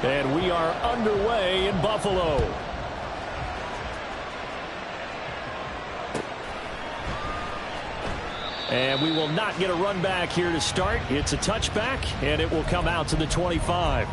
And we are underway in Buffalo. And we will not get a run back here to start. It's a touchback, and it will come out to the 25.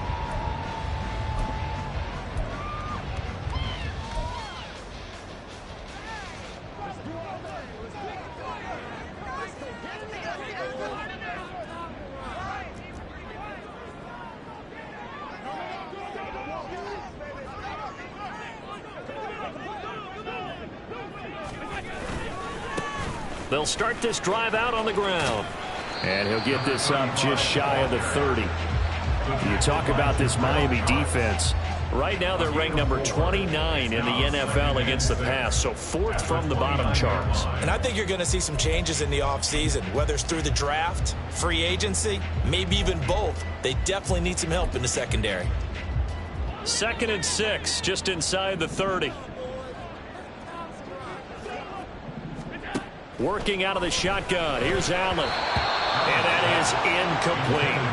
They'll start this drive out on the ground. And he'll get this up just shy of the 30. You talk about this Miami defense. Right now they're ranked number 29 in the NFL against the pass, so 4th from the bottom charts. And I think you're going to see some changes in the offseason, whether it's through the draft, free agency, maybe even both. They definitely need some help in the secondary. 2nd and 6, just inside the 30. Working out of the shotgun. Here's Allen. And that is incomplete.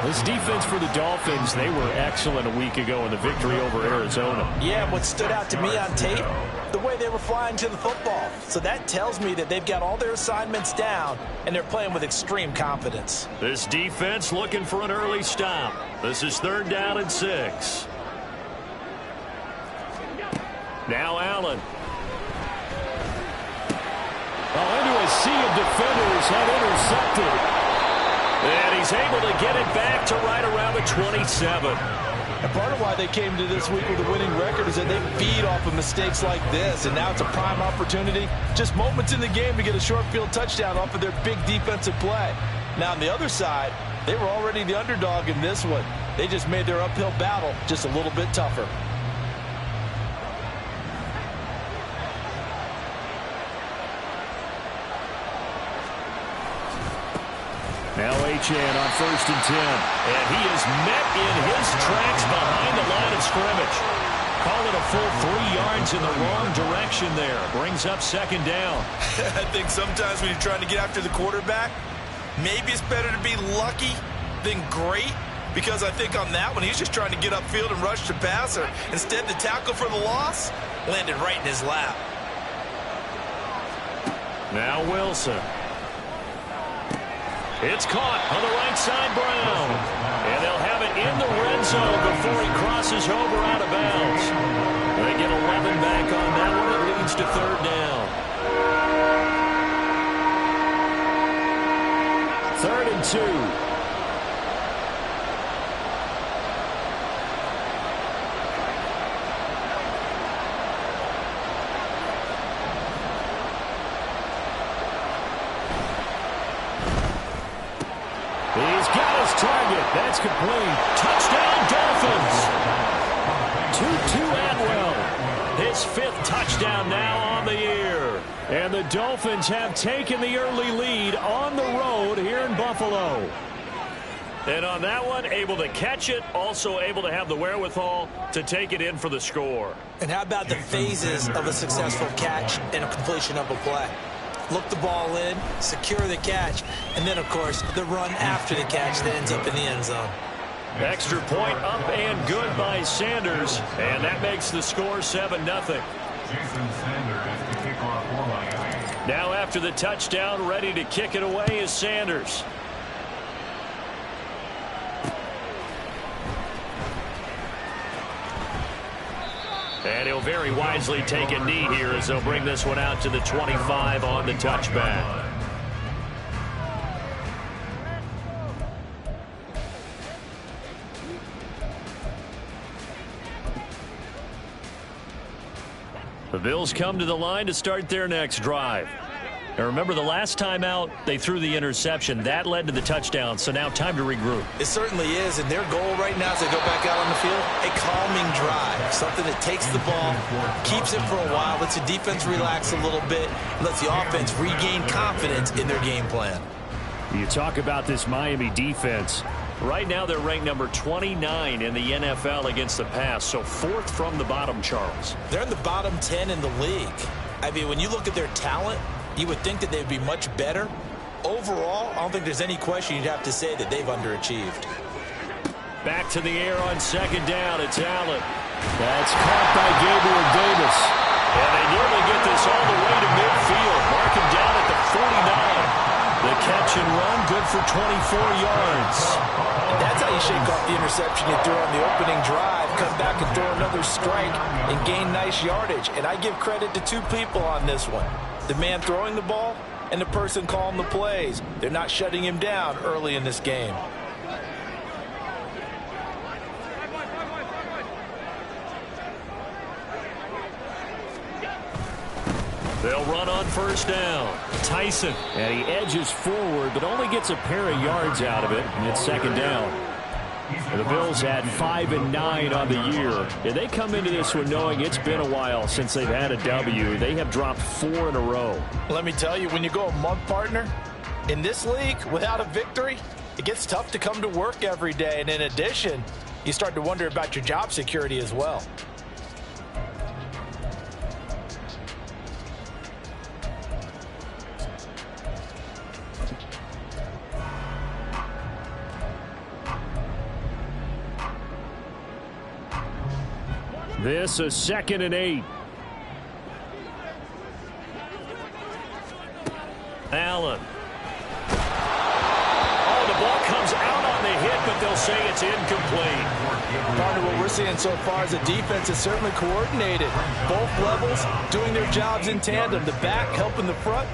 This defense for the Dolphins, they were excellent a week ago in the victory over Arizona. Yeah, what stood out to me on tape, the way they were flying to the football. So that tells me that they've got all their assignments down, and they're playing with extreme confidence. This defense looking for an early stop. This is 3rd down and 6. Now Allen. Into a sea of defenders and intercepted. And he's able to get it back to right around the 27. And part of why they came to this week with a winning record is that they feed off of mistakes like this, and now it's a prime opportunity. Just moments in the game to get a short field touchdown off of their big defensive play. Now on the other side, they were already the underdog in this one. They just made their uphill battle just a little bit tougher. Now Achane on 1st and 10. And he is met in his tracks behind the line of scrimmage. Call it a full 3 yards in the wrong direction there. Brings up 2nd down. I think sometimes when you're trying to get after the quarterback, maybe it's better to be lucky than great. Because I think on that one, he's just trying to get upfield and rush the passer. Instead, the tackle for the loss landed right in his lap. Now Wilson. It's caught on the right side, Brown. And they'll have it in the red zone before he crosses over out of bounds. They get 11 back on that one. It leads to 3rd down. 3rd and 2. He's got his target. That's complete. Touchdown, Dolphins. Tutu Atwell. His 5th touchdown now on the year. And the Dolphins have taken the early lead on the road here in Buffalo. And on that one, able to catch it, also able to have the wherewithal to take it in for the score. And how about the phases of a successful catch and a completion of a play? Look the ball in, secure the catch, and then, of course, the run after the catch that ends up in the end zone. Extra point up and good by Sanders, and that makes the score 7-0. Now after the touchdown, ready to kick it away is Sanders. And he'll very wisely take a knee here as they'll bring this one out to the 25 on the touchback. The Bills come to the line to start their next drive. And remember, the last time out, they threw the interception. That led to the touchdown, so now time to regroup. It certainly is, and their goal right now as they go back out on the field, a calming drive, something that takes the ball, keeps it for a while, lets the defense relax a little bit, and lets the offense regain confidence in their game plan. You talk about this Miami defense. Right now, they're ranked number 29 in the NFL against the pass, so 4th from the bottom, Charles. They're in the bottom 10 in the league. I mean, when you look at their talent, you would think that they'd be much better. Overall, I don't think there's any question you'd have to say that they've underachieved. Back to the air on second down. It's Allen. That's caught by Gabriel Davis. And they nearly get this all the way to midfield. Mark him down at the 49. The catch and run, good for 24 yards. And that's how you shake off the interception you threw on the opening drive. Come back and throw another strike and gain nice yardage. And I give credit to two people on this one. The man throwing the ball and the person calling the plays. They're not shutting him down early in this game. They'll run on first down. Tyson. And he edges forward, but only gets a pair of yards out of it. And it's second down. The Bills had 5 and 9 on the year. And they come into this one knowing it's been a while since they've had a W. They have dropped 4 in a row. Let me tell you, when you go a month partner, in this league, without a victory, it gets tough to come to work every day. And in addition, you start to wonder about your job security as well. This is 2nd and 8. Allen. Oh, the ball comes out on the hit, but they'll say it's incomplete. Partner, what we're seeing so far is the defense is certainly coordinated. Both levels doing their jobs in tandem. The back helping the front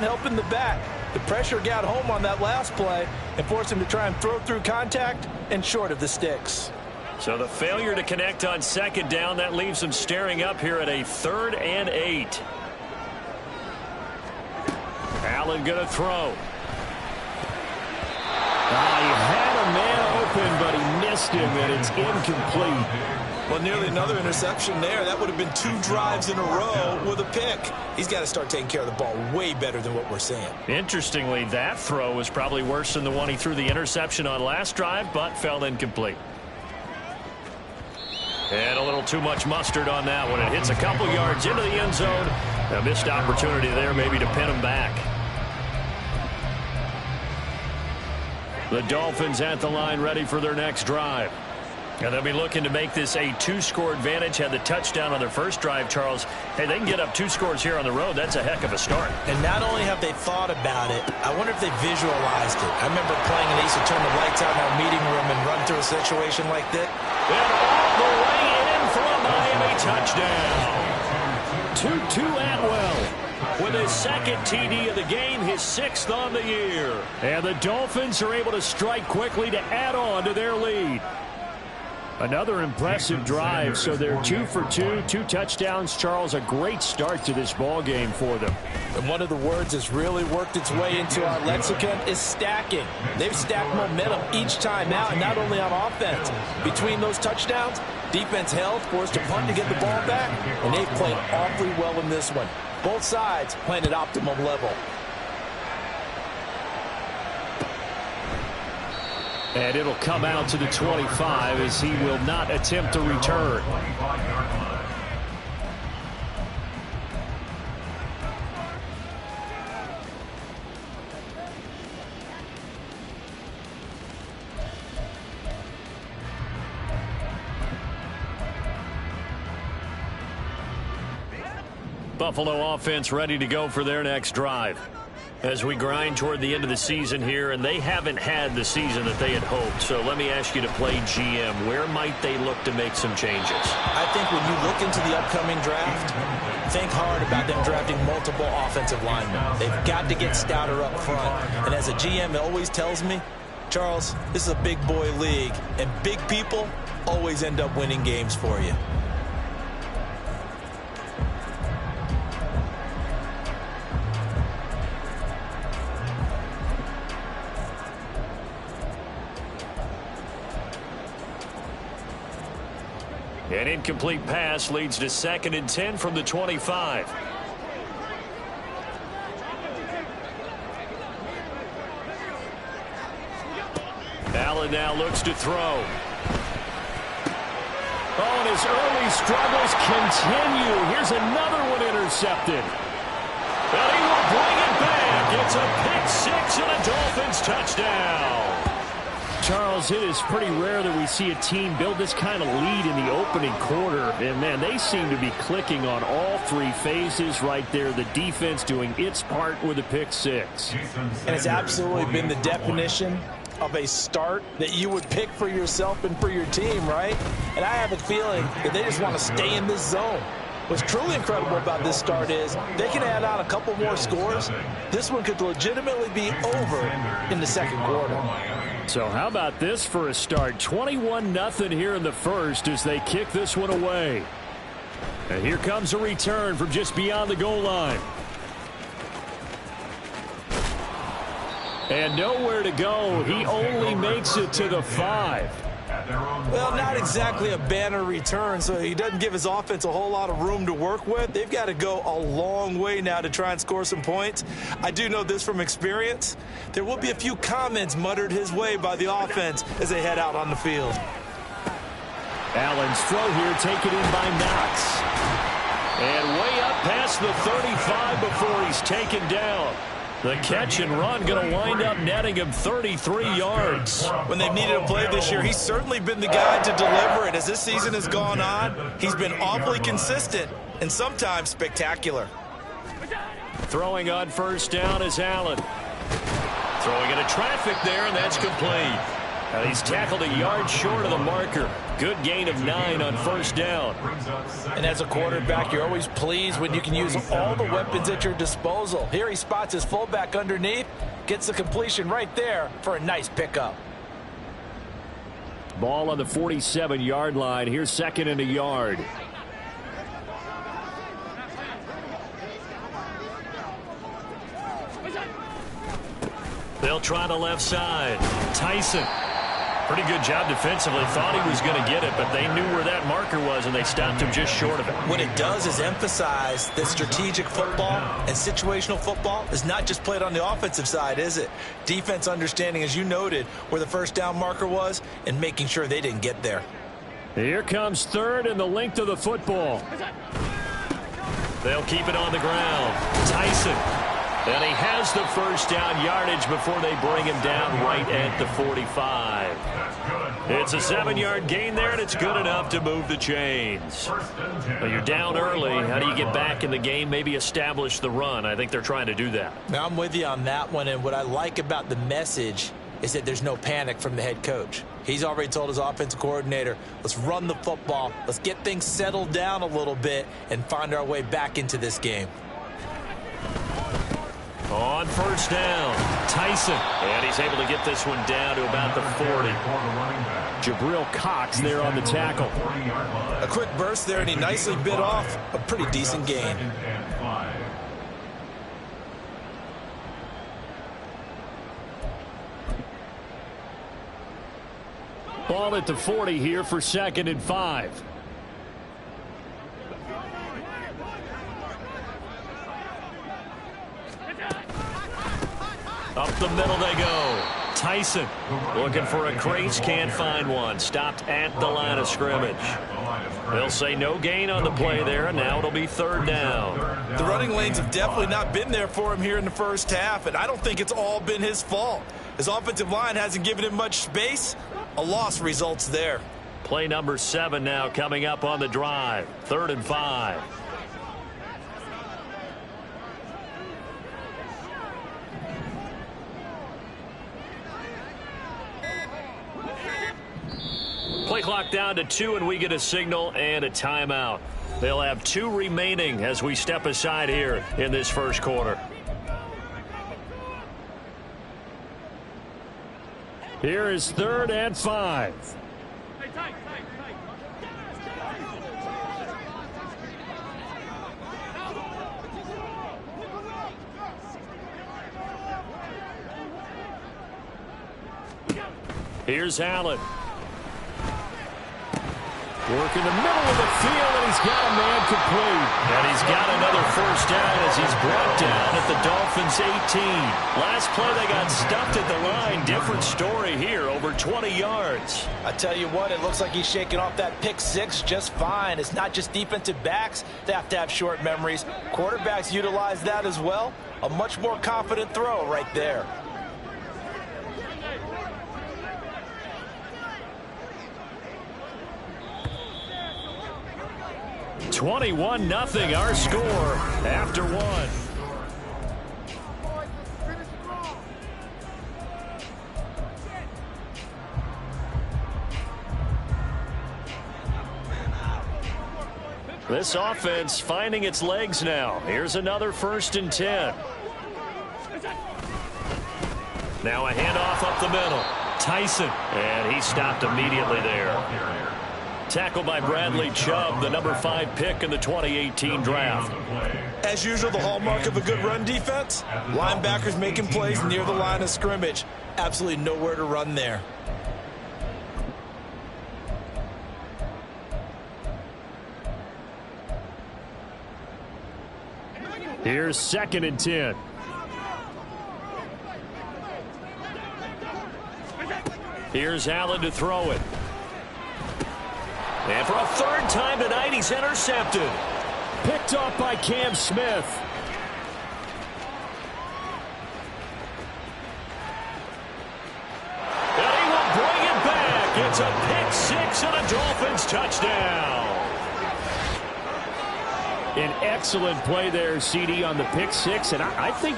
helping the back. The pressure got home on that last play and forced him to try and throw through contact and short of the sticks. So the failure to connect on second down, that leaves them staring up here at a 3rd and 8. Allen going to throw. He had a man open, but he missed him, and it's incomplete. Well, nearly another interception there. That would have been 2 drives in a row with a pick. He's got to start taking care of the ball way better than what we're seeing. Interestingly, that throw was probably worse than the one he threw the interception on last drive, but fell incomplete. And a little too much mustard on that one. It hits a couple yards into the end zone. A missed opportunity there maybe to pin him back. The Dolphins at the line ready for their next drive. And they'll be looking to make this a 2-score advantage. Had the touchdown on their first drive, Charles. Hey, they can get up 2 scores here on the road. That's a heck of a start. And not only have they thought about it, I wonder if they visualized it. I remember playing and they used to turn the lights out in our meeting room and run through a situation like that. And all the way in for a Miami touchdown. Tutu Atwell with his 2nd TD of the game, his 6th on the year. And the Dolphins are able to strike quickly to add on to their lead. Another impressive drive, so they're 2 for 2, 2 touchdowns. Charles, a great start to this ball game for them. And one of the words that's really worked its way into our lexicon is stacking. They've stacked momentum each time out, and not only on offense. Between those touchdowns, defense held, forced a punt to get the ball back, and they've played awfully well in this one. Both sides playing at optimum level. And it'll come out to the 25 as he will not attempt to return. Buffalo offense ready to go for their next drive. As we grind toward the end of the season here, and they haven't had the season that they had hoped. So let me ask you to play GM. Where might they look to make some changes? I think when you look into the upcoming draft, think hard about them drafting multiple offensive linemen. They've got to get stouter up front. And as a GM, it always tells me, Charles, this is a big boy league, and big people always end up winning games for you. An incomplete pass leads to 2nd and 10 from the 25. Allen now looks to throw. Oh, and his early struggles continue. Here's another one intercepted. And he will bring it back. It's a pick 6 and a Dolphins touchdown. Charles, it is pretty rare that we see a team build this kind of lead in the opening quarter. And, man, they seem to be clicking on all three phases right there. The defense doing its part with a pick six. And it's absolutely been the definition of a start that you would pick for yourself and for your team, right? And I have a feeling that they just want to stay in this zone. What's truly incredible about this start is they can add on a couple more scores. This one could legitimately be over in the second quarter. So how about this for a start? 21-0 here in the first as they kick this one away. And here comes a return from just beyond the goal line. And nowhere to go. He only makes it to the 5. Well, not exactly a banner return, so he doesn't give his offense a whole lot of room to work with. They've got to go a long way now to try and score some points. I do know this from experience. There will be a few comments muttered his way by the offense as they head out on the field. Allen's throw here taken in by Knox. And way up past the 35 before he's taken down. The catch and run going to wind up netting him 33 yards. When they've needed a play this year, he's certainly been the guy to deliver it. As this season has gone on, he's been awfully consistent and sometimes spectacular. Throwing on first down is Allen. Throwing into traffic there, and that's complete. And he's tackled a yard short of the marker. Good gain of 9 on first down. And as a quarterback, you're always pleased when you can use all the weapons at your disposal. Here he spots his fullback underneath, gets the completion right there for a nice pickup. Ball on the 47-yard line. Here's second and a yard. They'll try the left side. Tyson. Pretty good job defensively. Thought he was going to get it, but they knew where that marker was, and they stopped him just short of it. What it does is emphasize that strategic football and situational football is not just played on the offensive side, is it? Defense understanding, as you noted, where the first down marker was and making sure they didn't get there. Here comes third and the length of the football. They'll keep it on the ground. Tyson. And he has the first down yardage before they bring him down right at the 45. It's a 7-yard gain there, and it's good enough to move the chains. Well, you're down early. How do you get back in the game, maybe establish the run? I think they're trying to do that. Now, I'm with you on that one, and what I like about the message is that there's no panic from the head coach. He's already told his offensive coordinator, let's run the football, let's get things settled down a little bit and find our way back into this game. On first down, Tyson. And he's able to get this one down to about the 40. Jabril Cox there on the tackle. A quick burst there, and he nicely bit off a pretty decent gain. Ball at the 40 here for 2nd and 5. Up the middle they go. Tyson looking for a crease, can't find one. Stopped at the line of scrimmage. They'll say no gain on the play there, and now it'll be 3rd down. The running lanes have definitely not been there for him here in the first half, and I don't think it's all been his fault. His offensive line hasn't given him much space. A loss results there. Play number 7 now coming up on the drive. 3rd and 5. Play clock down to 2, and we get a signal and a timeout. They'll have 2 remaining as we step aside here in this first quarter. Here is 3rd and 5. Here's Allen. Work in the middle of the field, and he's got a man complete. And he's got another first down as he's brought down at the Dolphins' 18. Last play, they got stuffed at the line. Different story here, over 20 yards. I tell you what, it looks like he's shaking off that pick 6 just fine. It's not just defensive backs that have to have short memories. Quarterbacks utilize that as well. A much more confident throw right there. 21-0 our score after one. This offense finding its legs now. Here's another 1st and 10. Now a handoff up the middle. Tyson. And he stopped immediately there. Tackled by Bradley Chubb, the number 5 pick in the 2018 draft. As usual, the hallmark of a good run defense. Linebackers making plays near the line of scrimmage. Absolutely nowhere to run there. Here's 2nd and 10. Here's Allen to throw it. And for a 3rd time tonight, he's intercepted. Picked off by Cam Smith. And he will bring it back. It's a pick 6 and a Dolphins touchdown. An excellent play there, CD, on the pick 6. And I think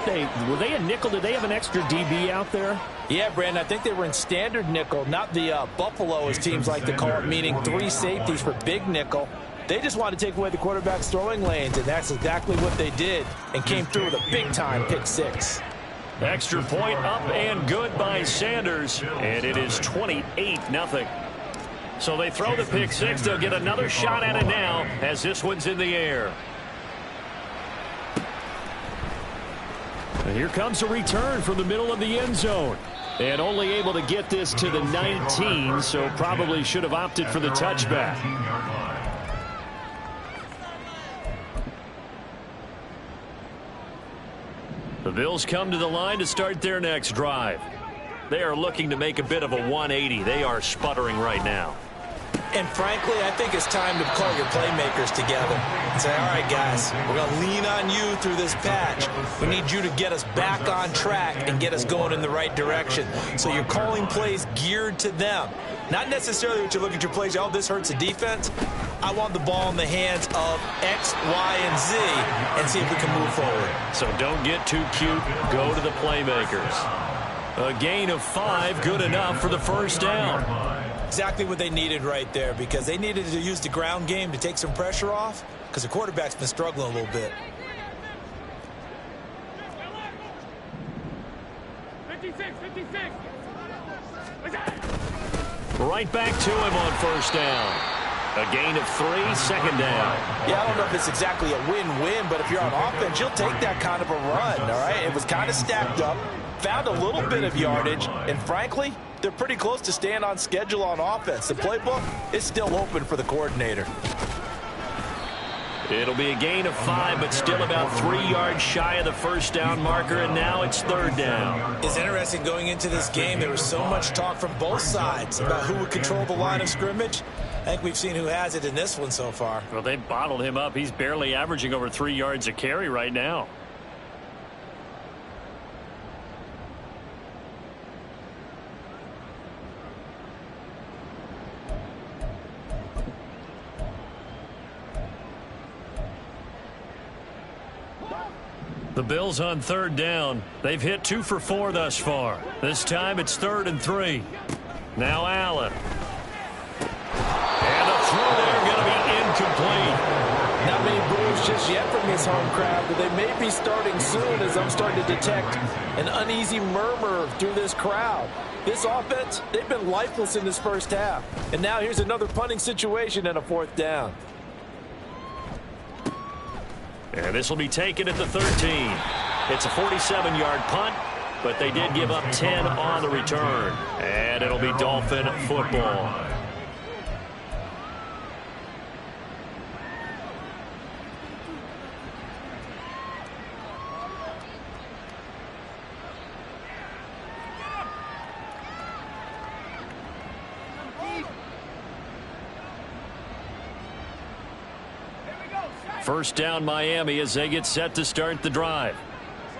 were they a nickel? Did they have an extra DB out there? Yeah, Brandon, I think they were in standard nickel, not the Buffalo, as teams like to call it, meaning 3 safeties for big nickel. They just wanted to take away the quarterback's throwing lanes, and that's exactly what they did, and came through with a big-time pick 6. Extra point up and good by Sanders, and it is 28-0. So they throw the pick 6. They'll get another shot at it now as this one's in the air. And here comes a return from the middle of the end zone. And only able to get this to the 19, so probably should have opted for the touchback. The Bills come to the line to start their next drive. They are looking to make a bit of a 180. They are sputtering right now. And frankly, I think it's time to call your playmakers together and say, all right, guys, we're going to lean on you through this patch. We need you to get us back on track and get us going in the right direction. So you're calling plays geared to them. Not necessarily what you look at your plays, oh, this hurts the defense. I want the ball in the hands of X, Y, and Z and see if we can move forward. So don't get too cute. Go to the playmakers. A gain of 5, good enough for the 1st down. Exactly what they needed right there, because they needed to use the ground game to take some pressure off, because the quarterback's been struggling a little bit. 56. Right back to him on 1st down. A gain of 3, 2nd down. Yeah, I don't know if it's exactly a win-win, but if you're on offense, you'll take that kind of a run, all right? It was kind of stacked up, found a little bit of yardage, and frankly, they're pretty close to staying on schedule on offense. The playbook is still open for the coordinator. It'll be a gain of 5, but still about 3 yards shy of the 1st down marker, and now it's 3rd down. It's interesting going into this game. There was so much talk from both sides about who would control the line of scrimmage. I think we've seen who has it in this one so far. Well, they bottled him up. He's barely averaging over 3 yards a carry right now. The Bills on 3rd down. They've hit 2 for 4 thus far. This time it's 3rd and 3. Now Allen. And the throw there going to be incomplete. Not many boos just yet from his home crowd, but they may be starting soon, as I'm starting to detect an uneasy murmur through this crowd. This offense, they've been lifeless in this 1st half. And now here's another punting situation and a 4th down. And this will be taken at the 13. It's a 47-yard punt, but they did give up 10 on the return. And it'll be Dolphin football. First down Miami as they get set to start the drive.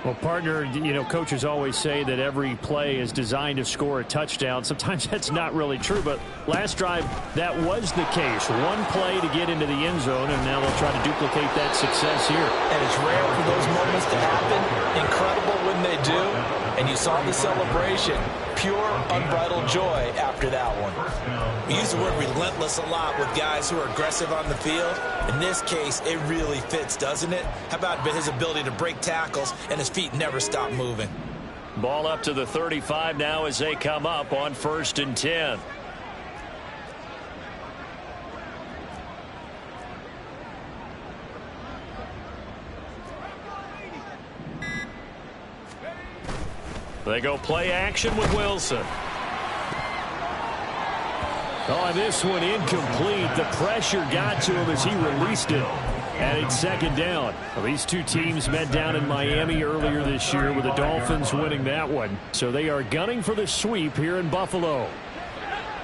Well, partner, you know, coaches always say that every play is designed to score a touchdown. Sometimes that's not really true, but last drive, that was the case. One play to get into the end zone, and now they'll try to duplicate that success here. And it's rare for those moments to happen. Incredible when they do. And you saw the celebration. Pure, unbridled joy after that one. We use the word relentless a lot with guys who are aggressive on the field. In this case, it really fits, doesn't it? How about his ability to break tackles and his feet never stop moving? Ball up to the 35 now as they come up on 1st and 10. They go play action with Wilson. Oh, and this one incomplete. The pressure got to him as he released it. And it's 2nd down. Well, these two teams met down in Miami earlier this year with the Dolphins winning that one. So they are gunning for the sweep here in Buffalo.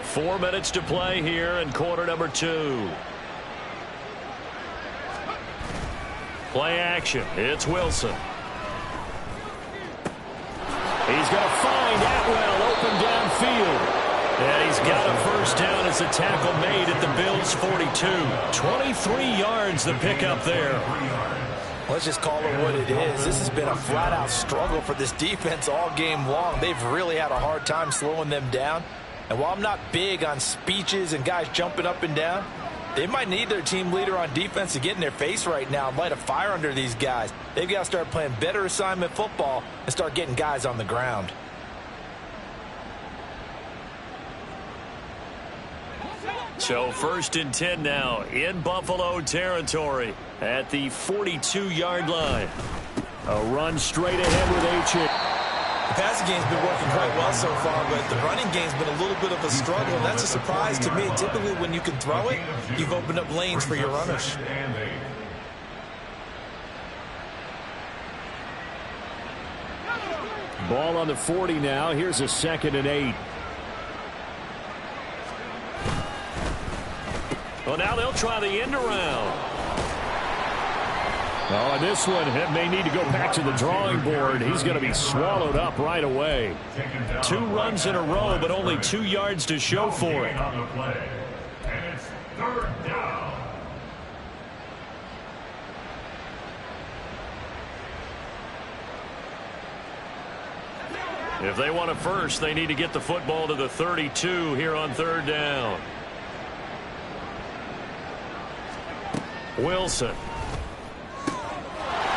4 minutes to play here in quarter number 2. Play action. It's Wilson. He's going to find Atwell open downfield. And he's got a 1st down as the tackle made at the Bills' 42. 23 yards the pickup there. Let's just call it what it is. This has been a flat-out struggle for this defense all game long. They've really had a hard time slowing them down. And while I'm not big on speeches and guys jumping up and down, they might need their team leader on defense to get in their face right now and light a fire under these guys. They've got to start playing better assignment football and start getting guys on the ground. So 1st and 10 now in Buffalo territory at the 42-yard line. A run straight ahead with H. The passing game's been working quite well so far, but the running game's been a little bit of a struggle, and that's a surprise to me. Typically, when you can throw it, you've opened up lanes for your runners. Ball on the 40 now. Here's a 2nd and 8. Well, now they'll try the end around. Oh, and this one may need to go back to the drawing board. He's going to be swallowed up right away. 2 runs in a row, but only 2 yards to show for it. And it's 3rd down. If they want a first, they need to get the football to the 32 here on 3rd down. Wilson.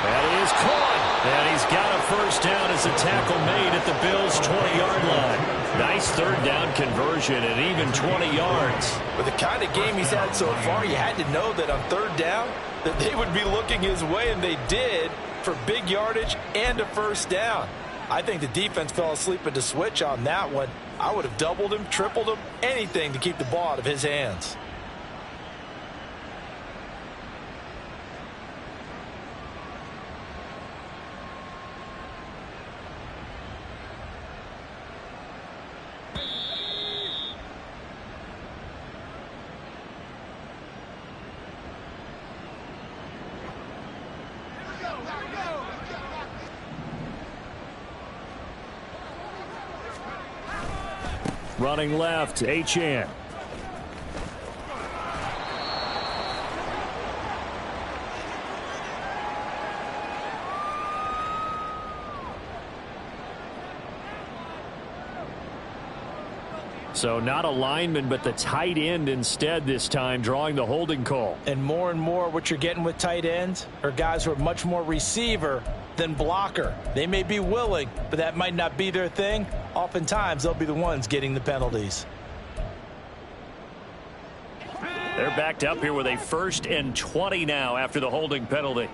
That is caught. And he's got a 1st down as a tackle made at the Bills' 20-yard line. Nice 3rd down conversion and even 20 yards. With the kind of game he's had so far, you had to know that on 3rd down that they would be looking his way, and they did, for big yardage and a 1st down. I think the defense fell asleep at the switch on that one. I would have doubled him, tripled him, anything to keep the ball out of his hands. Running left, H.N. So not a lineman, but the tight end instead this time, drawing the holding call. And more what you're getting with tight ends are guys who are much more receiver than blocker. They may be willing, but that might not be their thing. Oftentimes, they'll be the ones getting the penalties. They're backed up here with a 1st and 20 now after the holding penalty.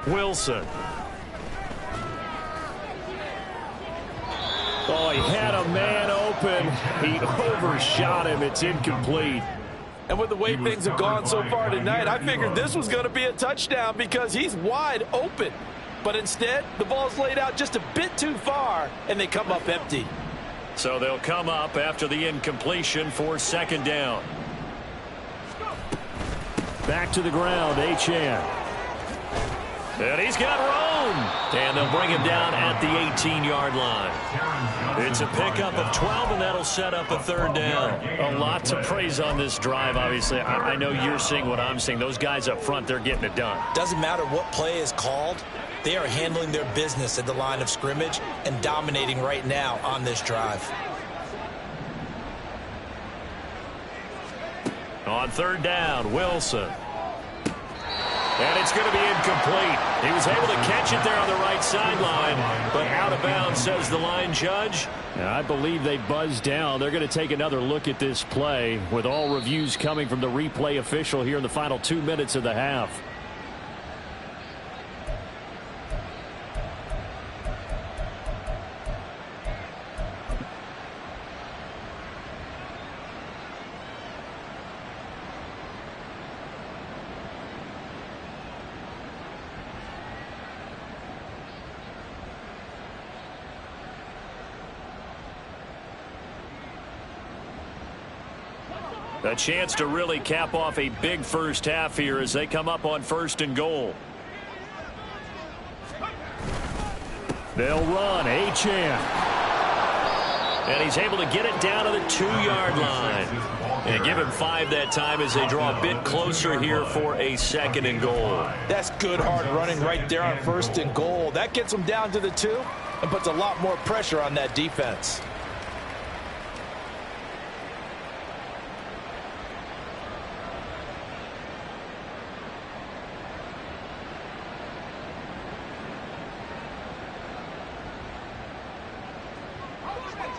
Wilson. Oh, he had a man open. He overshot him. It's incomplete. And with the way things have gone so far tonight, I figured this was going to be a touchdown because he's wide open. But instead, the ball's laid out just a bit too far, and they come up empty. So they'll come up after the incompletion for second down. Back to the ground, Achane. And he's got room. And they'll bring him down at the 18-yard line. It's a pickup of 12, and that'll set up a third down. A lot to praise on this drive, obviously. I know you're seeing what I'm seeing. Those guys up front, they're getting it done. Doesn't matter what play is called. They are handling their business at the line of scrimmage and dominating right now on this drive. On third down, Wilson. And it's going to be incomplete. He was able to catch it there on the right sideline, but out of bounds, says the line judge. I believe they buzzed down. They're going to take another look at this play with all reviews coming from the replay official here in the final 2 minutes of the half. A chance to really cap off a big first half here as they come up on 1st and goal. They'll run. Achane. And he's able to get it down to the 2-yard line. And give him 5 that time as they draw a bit closer here for a 2nd and goal. That's good hard running right there on 1st and goal. That gets them down to the 2 and puts a lot more pressure on that defense.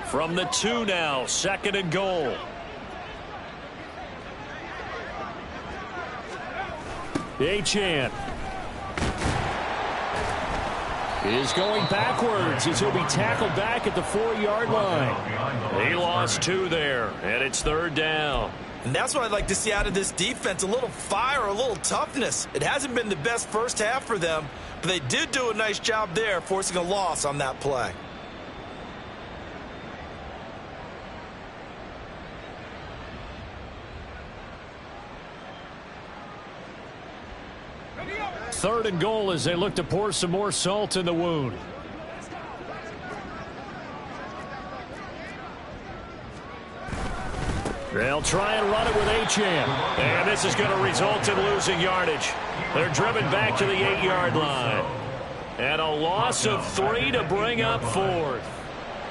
From the 2 now, 2nd and goal. Achane is going backwards as he'll be tackled back at the 4-yard line. He lost 2 there, and it's 3rd down. And that's what I'd like to see out of this defense, a little fire, a little toughness. It hasn't been the best first half for them, but they did do a nice job there, forcing a loss on that play. Third and goal as they look to pour some more salt in the wound. They'll try and run it with Achane. And this is going to result in losing yardage. They're driven back to the 8-yard line. And a loss of 3 to bring up 4th.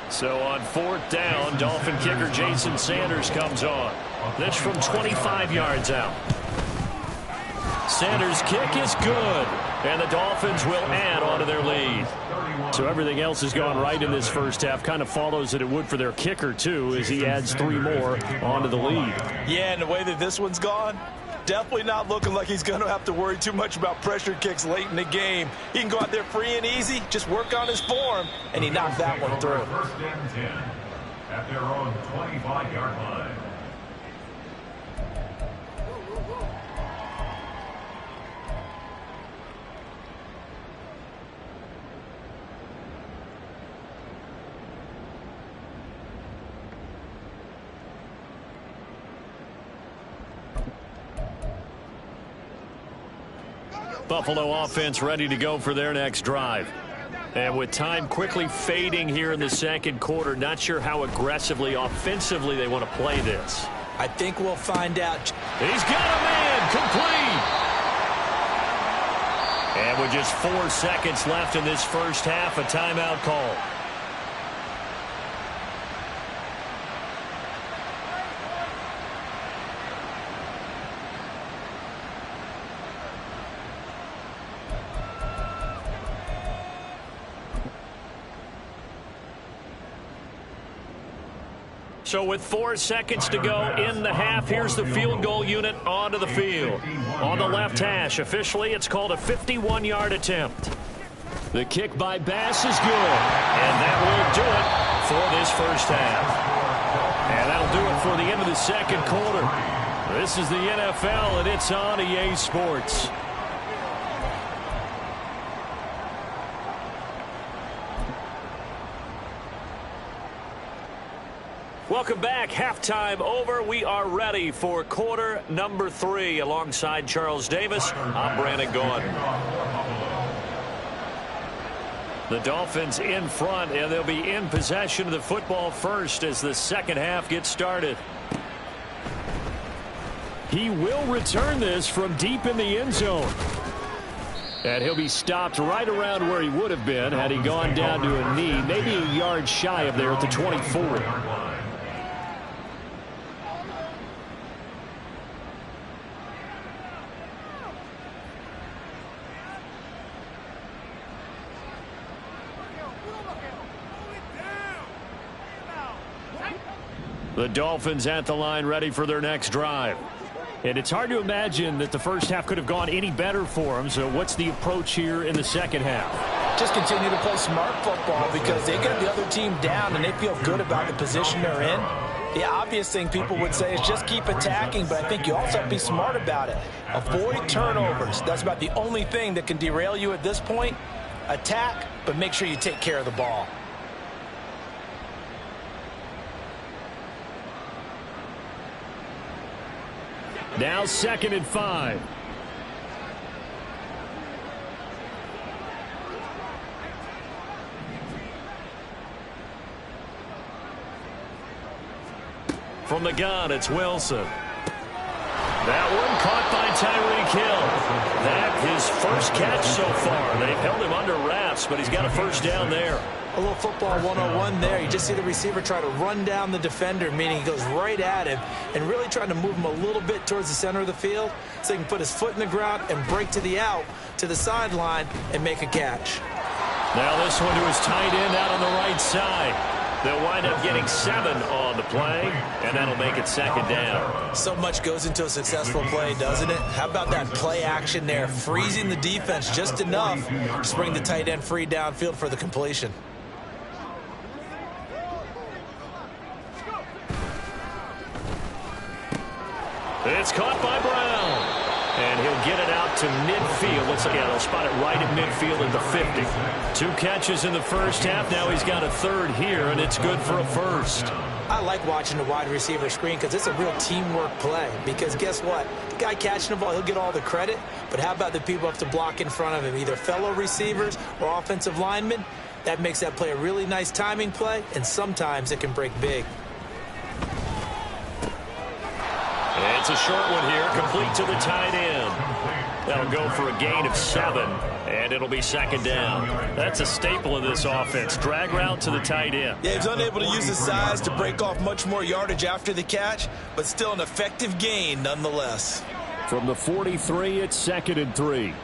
So on 4th down, Dolphin kicker Jason Sanders comes on. This from 25 yards out. Sanders' kick is good, and the Dolphins will add on to their lead. So everything else has gone right in this first half. Kind of follows that it would for their kicker, too, as he adds 3 more onto the lead. Yeah, and the way that this one's gone, definitely not looking like he's going to have to worry too much about pressure kicks late in the game. He can go out there free and easy, just work on his form, and he knocked that one through. 1st and 10 at their own 25-yard line. Buffalo offense ready to go for their next drive. And with time quickly fading here in the 2nd quarter, not sure how aggressively, offensively they want to play this. I think we'll find out. He's got a man, complete. And with just 4 seconds left in this first half, a timeout call. So with 4 seconds to go in the half, here's the field goal unit onto the field. On the left hash, officially it's called a 51-yard attempt. The kick by Bass is good. And that will do it for this first half. And that'll do it for the end of the 2nd quarter. This is the NFL, and it's on EA Sports. Welcome back. Halftime over. We are ready for quarter number 3. Alongside Charles Davis, I'm Brandon Gaughan. The Dolphins in front, and they'll be in possession of the football first as the second half gets started. He will return this from deep in the end zone. And he'll be stopped right around where he would have been had he gone down to a knee, maybe a yard shy of there at the 24. The Dolphins at the line ready for their next drive. And it's hard to imagine that the first half could have gone any better for them. So what's the approach here in the second half? Just continue to play smart football because they get the other team down and they feel good about the position they're in. The obvious thing people would say is just keep attacking, but I think you also have to be smart about it. Avoid turnovers. That's about the only thing that can derail you at this point. Attack, but make sure you take care of the ball. Now 2nd and 5. From the gun, it's Wilson. That one caught by Tyreek Hill. That his first catch so far. They've held him under wraps, but he's got a first down there. A little football 101 there. You just see the receiver try to run down the defender, meaning he goes right at him and really trying to move him a little bit towards the center of the field so he can put his foot in the ground and break to the out, to the sideline, and make a catch. Now this one to his tight end out on the right side. They'll wind up getting 7 on the play, and that'll make it 2nd down. So much goes into a successful play, doesn't it? How about that play action there, freezing the defense just enough to bring the tight end free downfield for the completion. It's caught by Brown. And he'll get it out to midfield. Looks like they'll spot it right at midfield at the 50. 2 catches in the first half. Now he's got a 3rd here, and it's good for a first. I like watching the wide receiver screen because it's a real teamwork play. Because guess what? The guy catching the ball, he'll get all the credit. But how about the people have to block in front of him, either fellow receivers or offensive linemen? That makes that play a really nice timing play, and sometimes it can break big. It's a short one here, complete to the tight end. That'll go for a gain of 7, and it'll be 2nd down. That's a staple of this offense. Drag route to the tight end. Yeah, he's unable to use his size to break off much more yardage after the catch, but still an effective gain nonetheless. From the 43, it's 2nd and 3.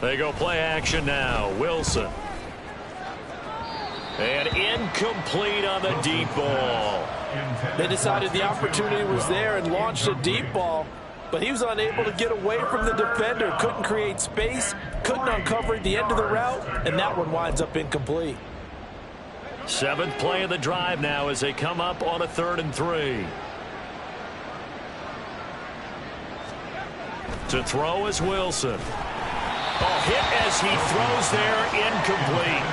They go play action now. Wilson. And incomplete on the deep ball. They decided the opportunity was there and launched a deep ball, but he was unable to get away from the defender. Couldn't create space, couldn't uncover the end of the route, and that one winds up incomplete. 7th play of the drive now as they come up on a 3rd and 3. To throw is Wilson. Hit as he throws there, incomplete.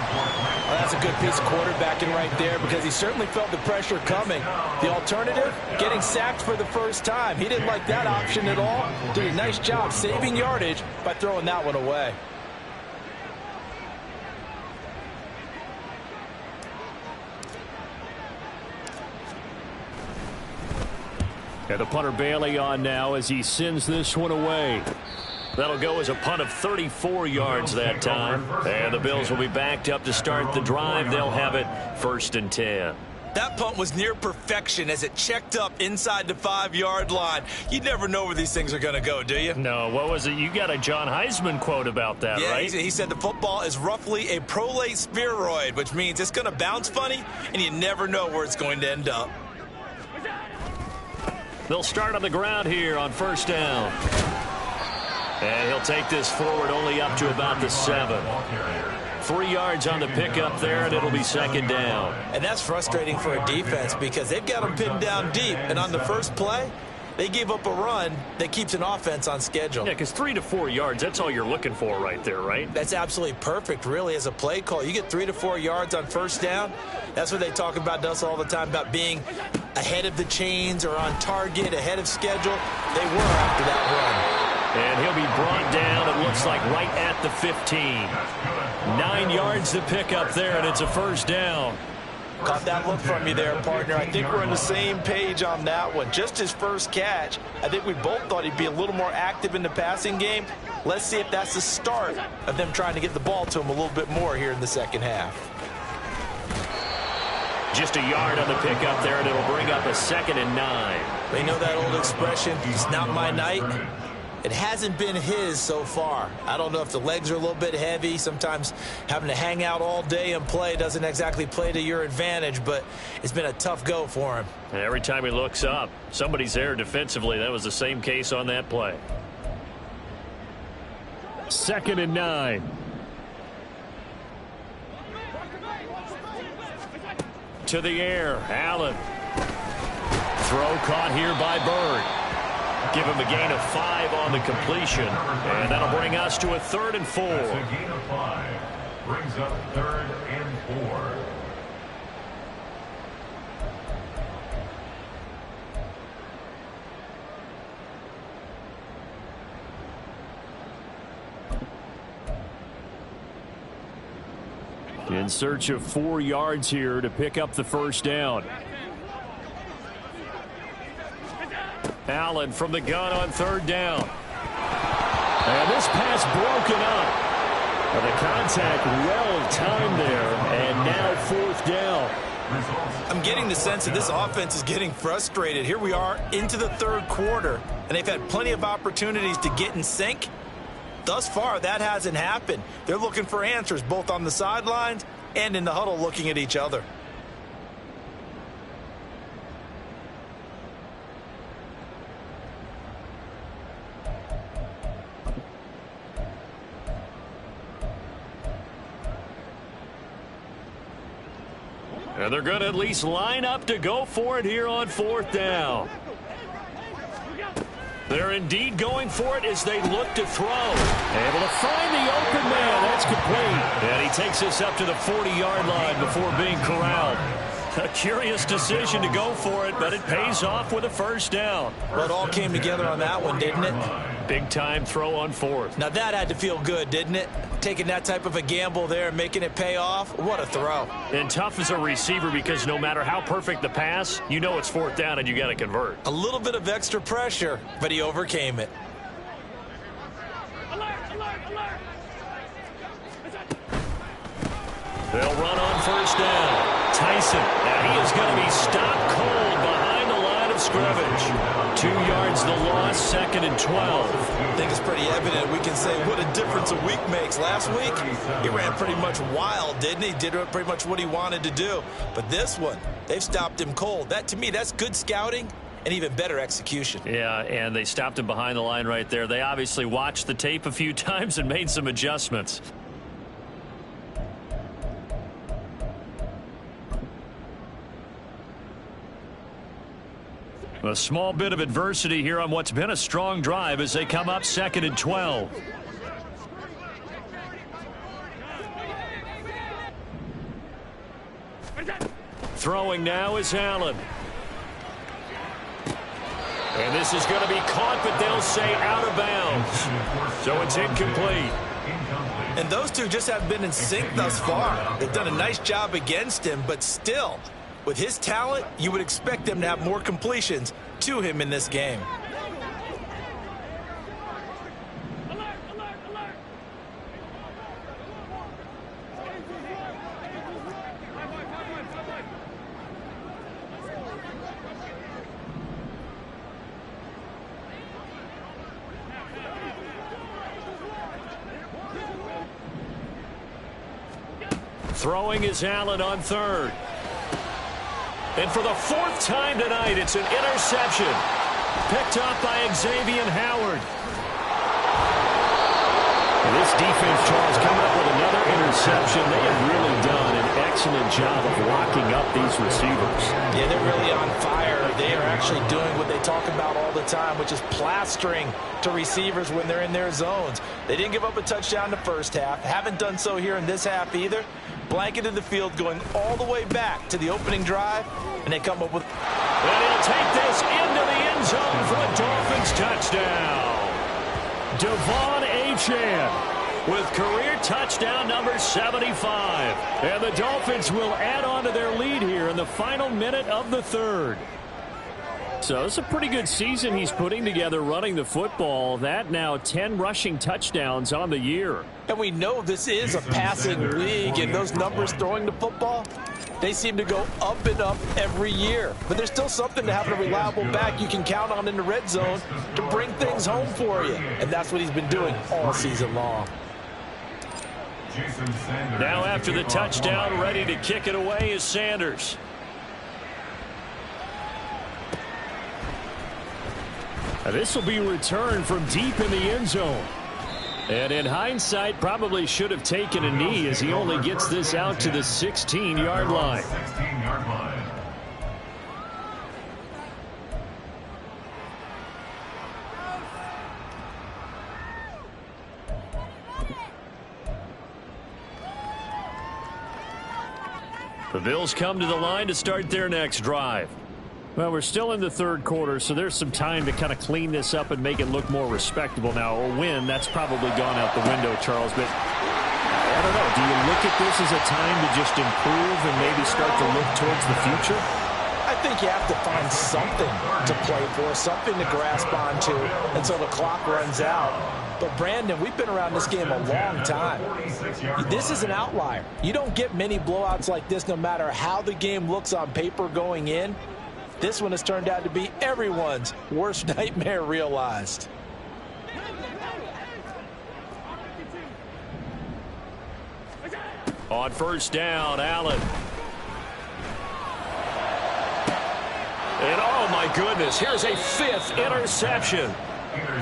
Well, that's a good piece of quarterbacking right there because he certainly felt the pressure coming. The alternative, getting sacked for the first time. He didn't like that option at all. Did a nice job saving yardage by throwing that one away. And the punter Bailey on now as he sends this one away. That'll go as a punt of 34 yards that time. And the Bills will be backed up to start the drive. They'll have it 1st and 10. That punt was near perfection as it checked up inside the 5-yard line. You never know where these things are going to go, do you? No, what was it? You got a John Heisman quote about that, yeah, right? He said the football is roughly a prolate spheroid, which means it's going to bounce funny, and you never know where it's going to end up. They'll start on the ground here on 1st down. And he'll take this forward only up to about the 7. 3 yards on the pickup there, and it'll be 2nd down. And that's frustrating for a defense because they've got them pinned down deep. And on the first play, They gave up a run that keeps an offense on schedule. Yeah, because 3 to 4 yards, that's all you're looking for right there, right? That's absolutely perfect, really, as a play call. You get 3 to 4 yards on first down. That's what they talk about to us all the time, about being ahead of the chains or on target, ahead of schedule. They were after that run. And he'll be brought down, it looks like, right at the 15. 9 yards to pick up there, and it's a first down. Caught that look from you there, partner. I think we're on the same page on that one. Just his first catch. I think we both thought he'd be a little more active in the passing game. Let's see if that's the start of them trying to get the ball to him a little bit more here in the second half. Just a yard on the pickup there, and it'll bring up a 2nd and 9. They know that old expression, it's not my night. It hasn't been his so far. I don't know if the legs are a little bit heavy. Sometimes having to hang out all day and play doesn't exactly play to your advantage, but it's been a tough go for him. And every time he looks up, somebody's there defensively. That was the same case on that play. 2nd and 9. To the air, Allen. Throw caught here by Bird. Give him a gain of 5 on the completion. And that'll bring us to a 3rd and 4. That's a gain of 5. Brings up 3rd and 4. In search of 4 yards here to pick up the first down. Allen from the gun on 3rd down. And this pass broken up. The contact well timed there, and now 4th down. I'm getting the sense that this offense is getting frustrated. Here we are into the 3rd quarter, and they've had plenty of opportunities to get in sync. Thus far, that hasn't happened. They're looking for answers both on the sidelines and in the huddle looking at each other. And they're going to at least line up to go for it here on 4th down. They're indeed going for it as they look to throw. Able to find the open man. That's complete. And he takes this up to the 40-yard line before being corralled. A curious decision to go for it, but it pays off with a first down. Well, it all came together on that one, didn't it? Big-time throw on 4th. Now, that had to feel good, didn't it? Taking that type of a gamble there and making it pay off. What a throw. And tough as a receiver because no matter how perfect the pass, you know it's 4th down and you got to convert. A little bit of extra pressure, but he overcame it. They'll run on 1st down. Tyson, and he is going to be stopped cold behind the line of scrimmage. 2 yards the loss, 2nd and 12. I think it's pretty evident. We can say what a difference a week makes. Last week, he ran pretty much wild, didn't he? Did pretty much what he wanted to do. But this one, they've stopped him cold. That, to me, that's good scouting and even better execution. Yeah, and they stopped him behind the line right there. They obviously watched the tape a few times and made some adjustments. A small bit of adversity here on what's been a strong drive as they come up 2nd and 12. Throwing now is Allen. And this is going to be caught, but they'll say out of bounds. So it's incomplete. And those two just haven't been in sync thus far. They've done a nice job against him, but still, with his talent, you would expect them to have more completions to him in this game. Throwing is Allen on 3rd. And for the 4th time tonight, it's an interception. Picked up by Xavier Howard. And this defense, Charles, coming up with another interception. They have really done an excellent job of locking up these receivers. Yeah, they're really on fire. They are actually doing what they talk about all the time, which is plastering to receivers when they're in their zones. They didn't give up a touchdown in the first half. Haven't done so here in this half either. Blanketed the field going all the way back to the opening drive, and they come up with... And he'll take this into the end zone for a Dolphins touchdown. Devon Achane with career touchdown number 75. And the Dolphins will add on to their lead here in the final minute of the third. So it's a pretty good season he's putting together running the football. That now 10 rushing touchdowns on the year. And we know this is a passing league, and those numbers throwing the football, they seem to go up and up every year. But there's still something to having a reliable back you can count on in the red zone to bring things home for you. And that's what he's been doing all season long. Now after the touchdown, ready to kick it away is Sanders. Now this will be returned from deep in the end zone. And in hindsight, probably should have taken a knee as he only gets this out to the 16-yard line. The Bills come to the line to start their next drive. Well, we're still in the third quarter, so there's some time to kind of clean this up and make it look more respectable. Now, a win, that's probably gone out the window, Charles, but I don't know. Do you look at this as a time to just improve and maybe start to look towards the future? I think you have to find something to play for, something to grasp onto until the clock runs out. But, Brandon, we've been around this game a long time. This is an outlier. You don't get many blowouts like this no matter how the game looks on paper going in. This one has turned out to be everyone's worst nightmare realized. On first down, Allen. And oh my goodness, here's a fifth interception.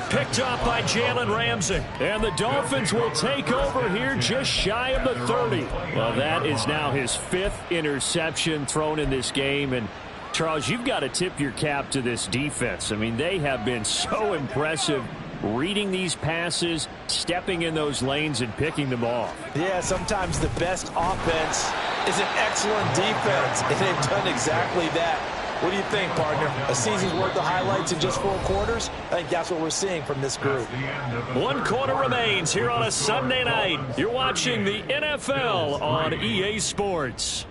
Picked up by Jalen Ramsey. And the Dolphins will take over here just shy of the 30. Well, that is now his fifth interception thrown in this game. And Charles, you've got to tip your cap to this defense. I mean, they have been so impressive reading these passes, stepping in those lanes, and picking them off. Yeah, sometimes the best offense is an excellent defense, and they've done exactly that. What do you think, partner? A season's worth of highlights in just 4 quarters? I think that's what we're seeing from this group. 1 quarter remains here on a Sunday night. You're watching the NFL on EA Sports.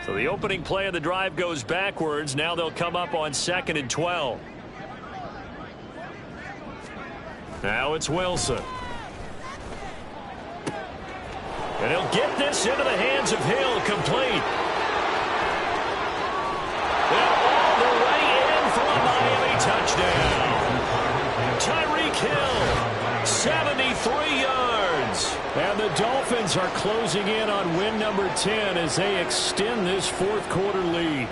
So the opening play of the drive goes backwards. Now they'll come up on 2nd and 12. Now it's Wilson. And he'll get this into the hands of Hill, complete. And all the way in for a Miami touchdown. Tyreek Hill, 73 yards. And the Dolphins are closing in on win number 10 as they extend this 4th quarter lead.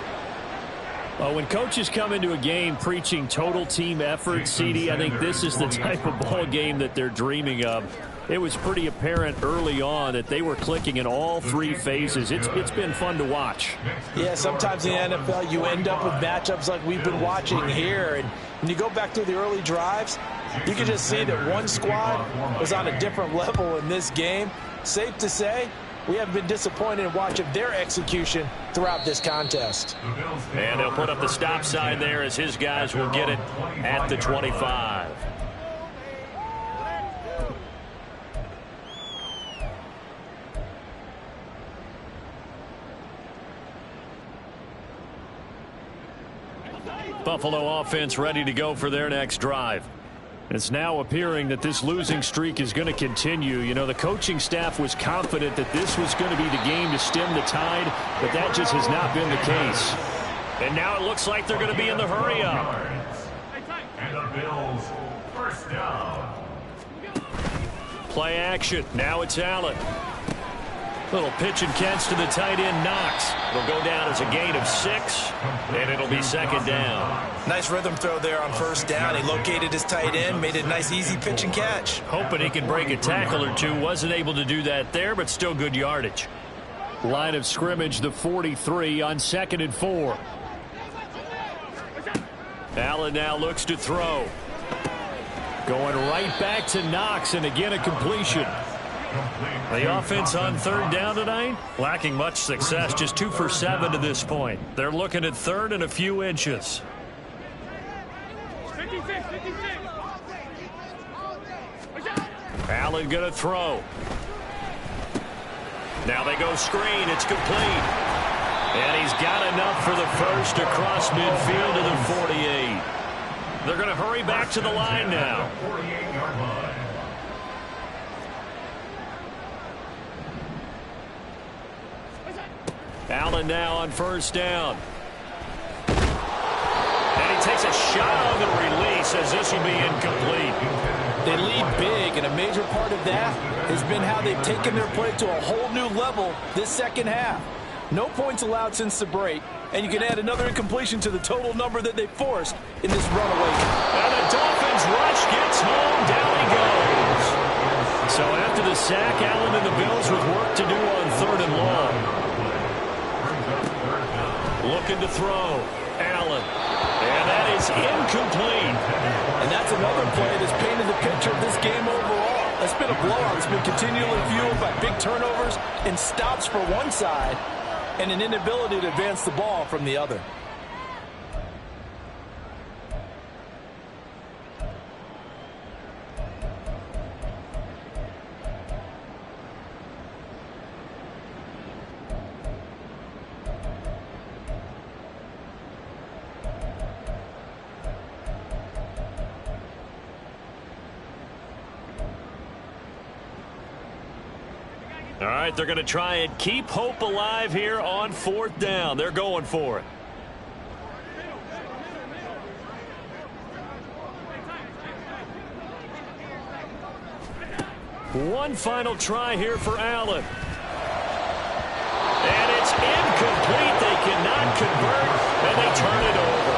Well, when coaches come into a game preaching total team effort, CD, I think this is the type of ball game that they're dreaming of. It was pretty apparent early on that they were clicking in all 3 phases. It's been fun to watch. Yeah, sometimes in the NFL you end up with matchups like we've been watching here. And when you go back through the early drives, you can just see that one squad was on a different level in this game. Safe to say, we have been disappointed in watching their execution throughout this contest. And they'll put up the stop sign there as his guys will get it at the 25. Buffalo offense ready to go for their next drive. It's now appearing that this losing streak is going to continue. You know, the coaching staff was confident that this was going to be the game to stem the tide, but that just has not been the case. And now it looks like they're going to be in the hurry-up. And the Bills, first down. Play action. Now it's Allen. Little pitch and catch to the tight end, Knox. It'll go down as a gain of 6, and it'll be second down. Nice rhythm throw there on first down. He located his tight end, made it a nice, easy pitch and catch. Hoping he could break a tackle or two. Wasn't able to do that there, but still good yardage. Line of scrimmage, the 43 on 2nd and 4. Allen now looks to throw. Going right back to Knox, and again a completion. The offense on 3rd down tonight, lacking much success, just 2 for 7 to this point. They're looking at 3rd and a few inches. Allen going to throw. Now they go screen. It's complete. And he's got enough for the first across midfield to the 48. They're going to hurry back to the line now. 48-yard line. Allen now on 1st down. And he takes a shot on the release as this will be incomplete. They lead big, and a major part of that has been how they've taken their play to a whole new level this second half. No points allowed since the break, and you can add another incompletion to the total number that they forced in this runaway. And the Dolphins rush gets home. Down he goes. So after the sack, Allen and the Bills with work to do on 3rd and long. Looking to throw. Allen. And that is incomplete. And that's another play that's painted the picture of this game overall. It's been a blowout. It's been continually fueled by big turnovers and stops for one side and an inability to advance the ball from the other. All right, they're going to try and keep hope alive here on 4th down. They're going for it. One final try here for Allen. And it's incomplete. They cannot convert, and they turn it over.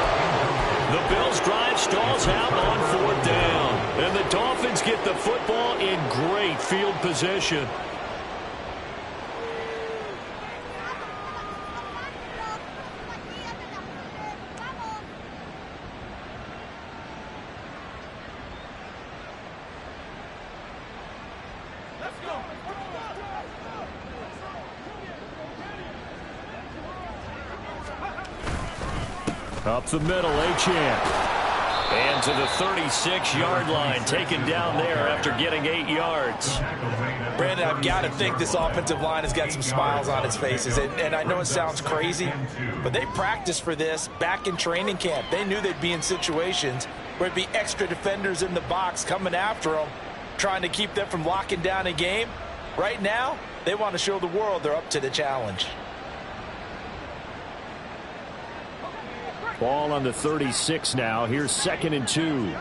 The Bills' drive stalls out on 4th down. And the Dolphins get the football in great field position. Up the middle, Achane. And to the 36-yard line, taken down there after getting 8 yards. Brandon, I've got to think this offensive line has got some smiles on its faces. And I know it sounds crazy, but they practiced for this back in training camp. They knew they'd be in situations where it'd be extra defenders in the box coming after them, trying to keep them from locking down a game. Right now, they want to show the world they're up to the challenge. Ball on the 36 now. Here's 2nd and 2.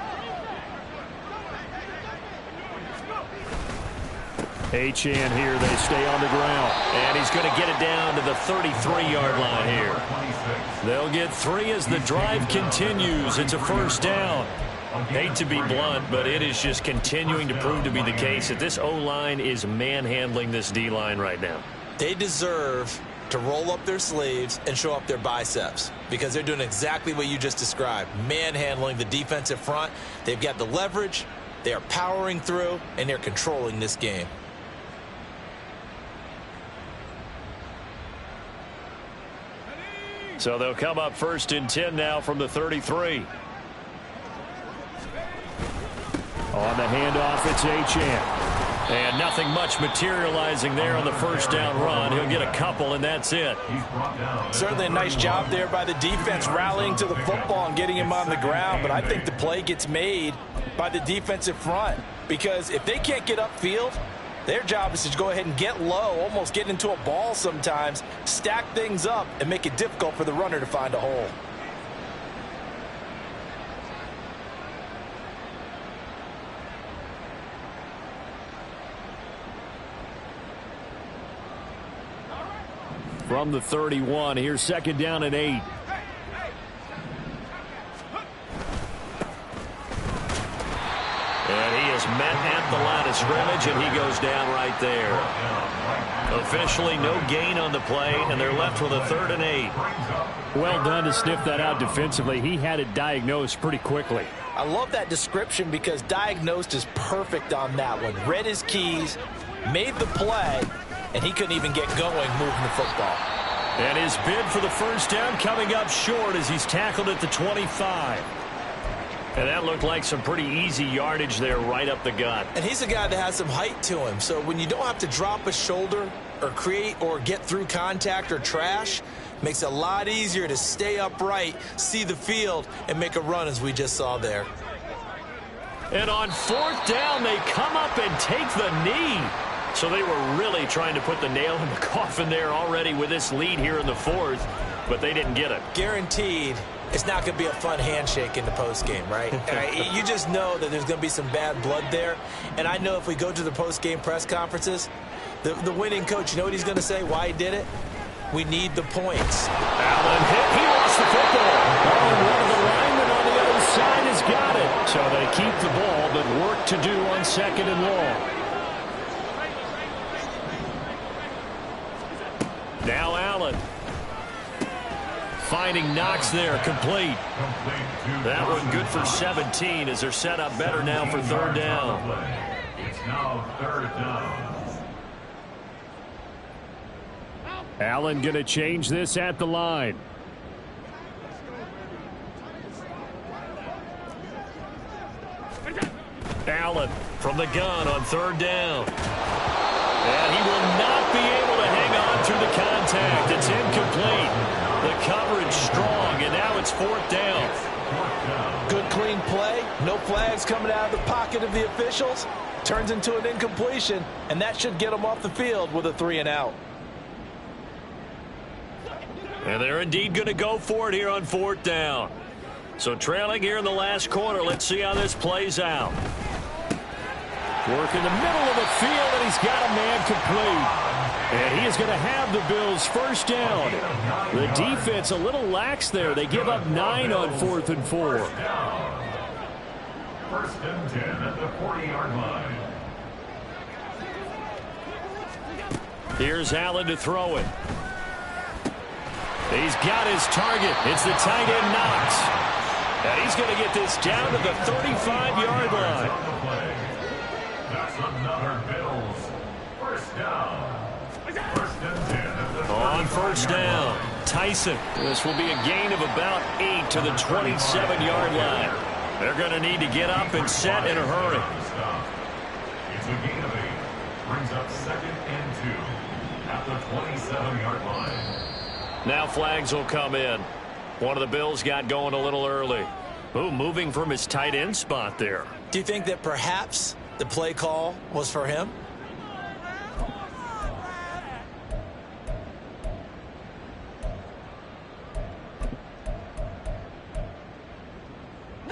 Achane here. They stay on the ground. And he's going to get it down to the 33-yard line here. They'll get 3 as the drive continues. It's a 1st down. Hate to be blunt, but it is just continuing to prove to be the case that this O-line is manhandling this D-line right now. They deserve to roll up their sleeves and show up their biceps because they're doing exactly what you just described, manhandling the defensive front. They've got the leverage, they are powering through, and they're controlling this game. So they'll come up 1st and 10 now from the 33. On the handoff, it's Achane. And nothing much materializing there on the 1st down run. He'll get a couple, and that's it. Certainly a nice job there by the defense rallying to the football and getting him on the ground. But I think the play gets made by the defensive front because if they can't get upfield, Their job is to go ahead and get low, almost get into a ball sometimes, stack things up, and make it difficult for the runner to find a hole. From the 31, here's 2nd down and 8. And he is met at the line of scrimmage, and he goes down right there. Officially no gain on the play, and they're left with a 3rd and 8. Well done to sniff that out defensively. He had it diagnosed pretty quickly. I love that description because diagnosed is perfect on that one. Read his keys, made the play, and he couldn't even get going moving the football. And his bid for the 1st down coming up short as he's tackled at the 25. And that looked like some pretty easy yardage there right up the gut. And he's a guy that has some height to him. So when you don't have to drop a shoulder or create or get through contact or trash, makes it a lot easier to stay upright, see the field, and make a run as we just saw there. And on 4th down, they come up and take the knee. So they were really trying to put the nail in the coffin there already with this lead here in the 4th, but they didn't get it. Guaranteed it's not going to be a fun handshake in the postgame, right? You just know that there's going to be some bad blood there. And I know if we go to the postgame press conferences, the winning coach, you know what he's going to say, why he did it? We need the points. Allen hit. He lost the football. Oh, one of the linemen on the other side has got it. So they keep the ball, but work to do on 2nd and long. Now Allen. Finding Knox there, complete. That one good for 17 as they're set up better now for 3rd down. It's now 3rd down. Allen going to change this at the line. Allen from the gun on 3rd down. And he will not be able to hang on through the contact. It's incomplete. The coverage strong, and now it's 4th down. Good clean play. No flags coming out of the pocket of the officials. Turns into an incompletion, and that should get them off the field with a 3 and out. And they're indeed going to go for it here on 4th down. So trailing here in the last quarter. Let's see how this plays out. Work in the middle of the field, and he's got a man complete. And he is going to have the Bills' 1st down. The defense a little lax there. They give up 9 on 4th and 4. 1st and 10 at the 40-yard line. Here's Allen to throw it. He's got his target. It's the tight end Knox. And he's going to get this down to the 35-yard line. That's another Bills 1st down. 1st and 10 at the 35-yard line. On 1st down, Tyson. This will be a gain of about 8 to the 27-yard line. They're going to need to get up and set in a hurry. It's a gain of 8. Brings up 2nd and 2 at the 27-yard line. Now flags will come in. One of the Bills got going a little early. Ooh, moving from his tight end spot there. Do you think that perhaps the play call was for him?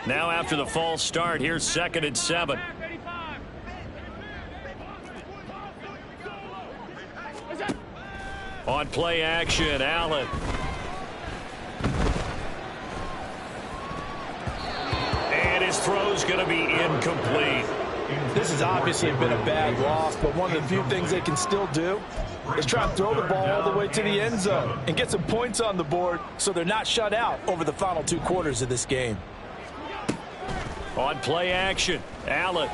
Now after the false start, here's 2nd and 7. On play action, Allen. And his throw's going to be incomplete. This has obviously been a bad loss, but one of the few things they can still do is try and throw the ball all the way to the end zone and get some points on the board so they're not shut out over the final 2 quarters of this game. On play action, Allen.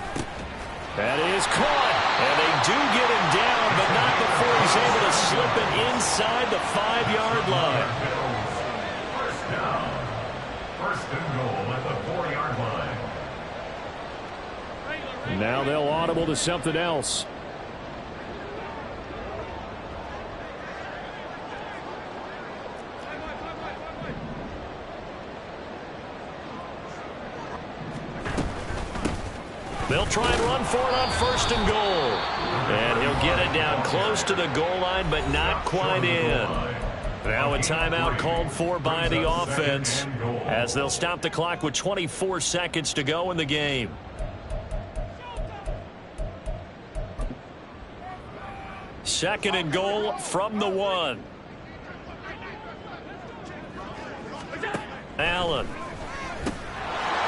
That is caught. And they do get him down, but not before he's able to slip it inside the 5-yard line. 1st down. 1st and goal at the 4-yard line. Now they'll audible to something else. They'll try and run for it on 1st and goal. And he'll get it down close to the goal line, but not quite in. Now a timeout called for by the offense as they'll stop the clock with 24 seconds to go in the game. Second and goal from the 1. Allen.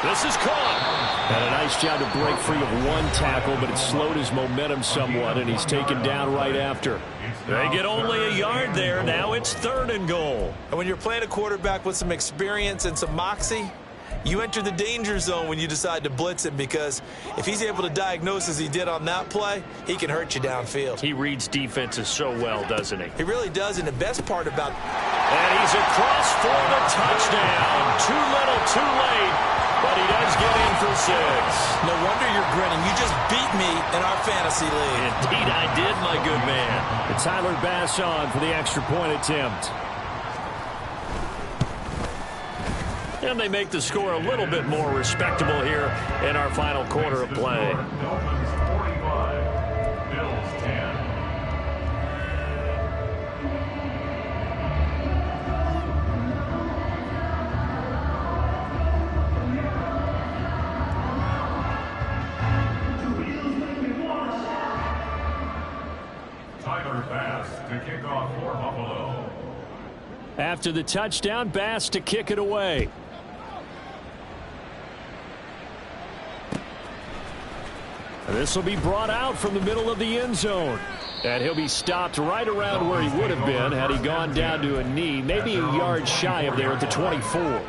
This is caught. And a nice job to break free of one tackle, but it slowed his momentum somewhat, and he's taken down right after. They get only a yard there. Now it's 3rd and goal. And when you're playing a quarterback with some experience and some moxie, you enter the danger zone when you decide to blitz him, because if he's able to diagnose as he did on that play, he can hurt you downfield. He reads defenses so well, doesn't he? He really does, and the best part about... And he's across for the touchdown. Too little, too late, but he does get in for 6. No wonder you're grinning. You just beat me in our fantasy league. Indeed I did, my good man. And Tyler Bass on for the extra point attempt. And they make the score a little bit more respectable here in our final quarter of play. Dolphins 45, Bills 10. Tyler Bass to kick off for Buffalo. After the touchdown, Bass to kick it away. This will be brought out from the middle of the end zone. And he'll be stopped right around where he would have been had he gone down to a knee, maybe a yard shy of there at the 24.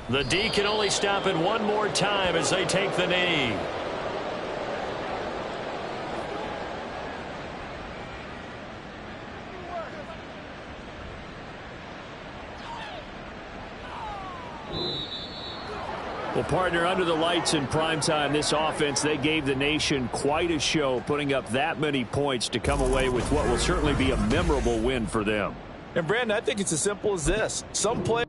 The D can only stop it one more time as they take the knee. Well, partner, under the lights in primetime, this offense, they gave the nation quite a show, putting up that many points to come away with what will certainly be a memorable win for them. And, Brandon, I think it's as simple as this. Some players